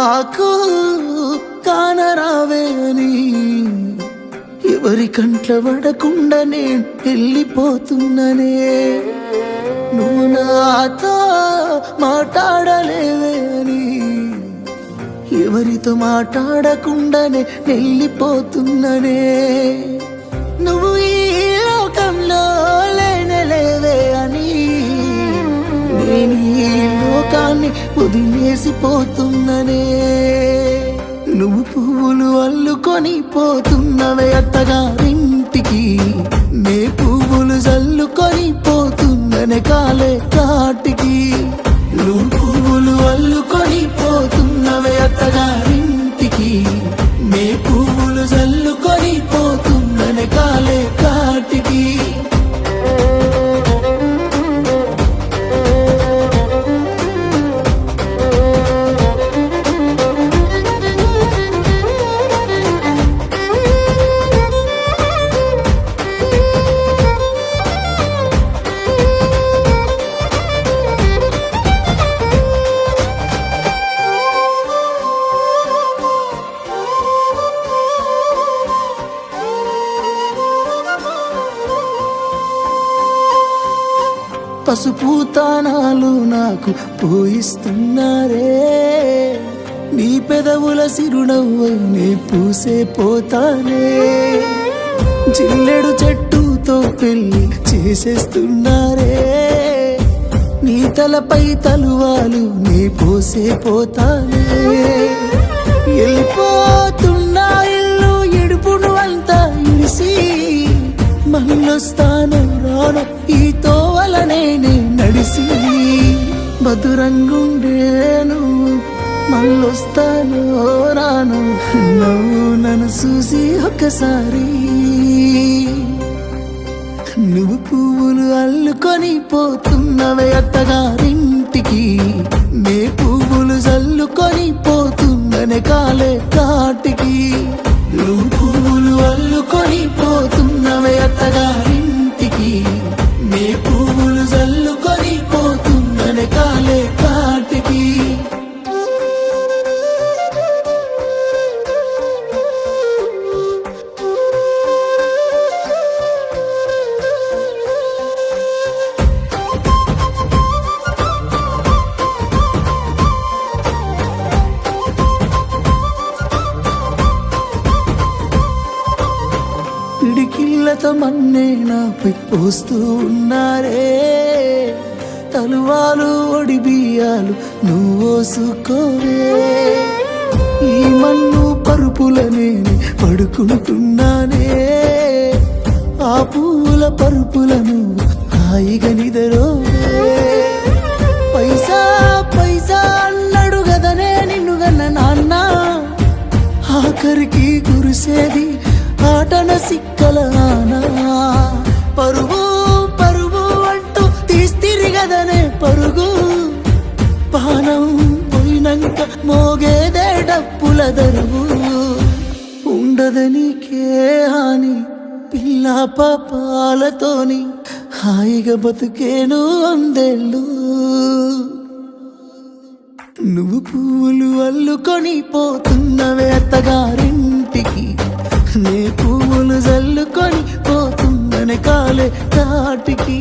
నాకు కానరావే అని ఎవరి కంట్ల పడకుండా నేను వెళ్ళిపోతున్ననే నువ్వు నాతో మాట్లాడలేవే అని ఎవరితో మాట్లాడకుండానే వెళ్ళిపోతున్ననే నువ్వు ఈ లోకంలో లేనలేవే అని నేను ఈ లోకాన్ని వదిలేసిపోతున్ననే నువ్వు పువ్వులు అల్లుకొని పోతున్నవే అత్తగారింటికి నే పువ్వులు జల్లుకొని పోతున్ననే కాలే కాటికి నువ్వు పువ్వులు అల్లుకొని పోతున్నవే అత్తగారింటికి నే పువ్వులు జల్లుకొని పోతున్ననే కాలే కాటికి పసుపు తానాలు నాకు పోయిస్తున్నారే నీ పెదవుల సిరునవ్వై నే పూసే పోతానే జిల్లెడు చెట్టుతో పెళ్లి చేసేస్తున్నారే నీ తలపై తలువాలు నే పోసే పోతానే వెళ్ళిపోతున్నా ఇల్లు ఎడుపును అంతా ఇడిసి మళ్ళొస్తాను రాను ఈ తోవలనే నడిసి మధురంగుండేను మళ్ళొస్తాను రాను నువ్వు నన్ను చూసి ఒకసారి నువ్వు పువ్వులు అల్లుకొని పోతున్నవే అత్తగారింటికి నే పువ్వులు జల్లుకొని పోతున్ననే కాలే కాటికి నువ్వు పువ్వులు అల్లుకొని పోతున్నవే అత్తగారింటికి నే పువ్వులు జల్లుకొని పోతున్ననే కాలే కాటికి పిడికిళ్ళతో మన్నే నాపై పోస్తూ ఉన్నారే తలువాలు ఒడి బియ్యాలు నువ్వోసుకోవే ఈ మన్ను పరుపులనే పడుకుంటున్నానే ఆ పూల పరుపులను హాయిగా నిదరోవే పైసా పైసా అన్నాడు గదనే నిన్ను గన్న నాన్న ఆఖరికి కురిసేది ఆటన సిక్కలానా పరుగు పరుగు అంటూ తీస్తిరిగదనే పరుగు పానం పోయినంక మోగేదే డప్పుల దరువు ఉండదనికే హాని పిల్ల పాపాలతోని హాయిగా బతుకేను వందేళ్ళు నువ్వు పువ్వులు అల్లుకొని పోతున్నవే అత్తగారింటికి నే పువ్వులు జల్లుకొని పోతున్ననే కాలే కాటికి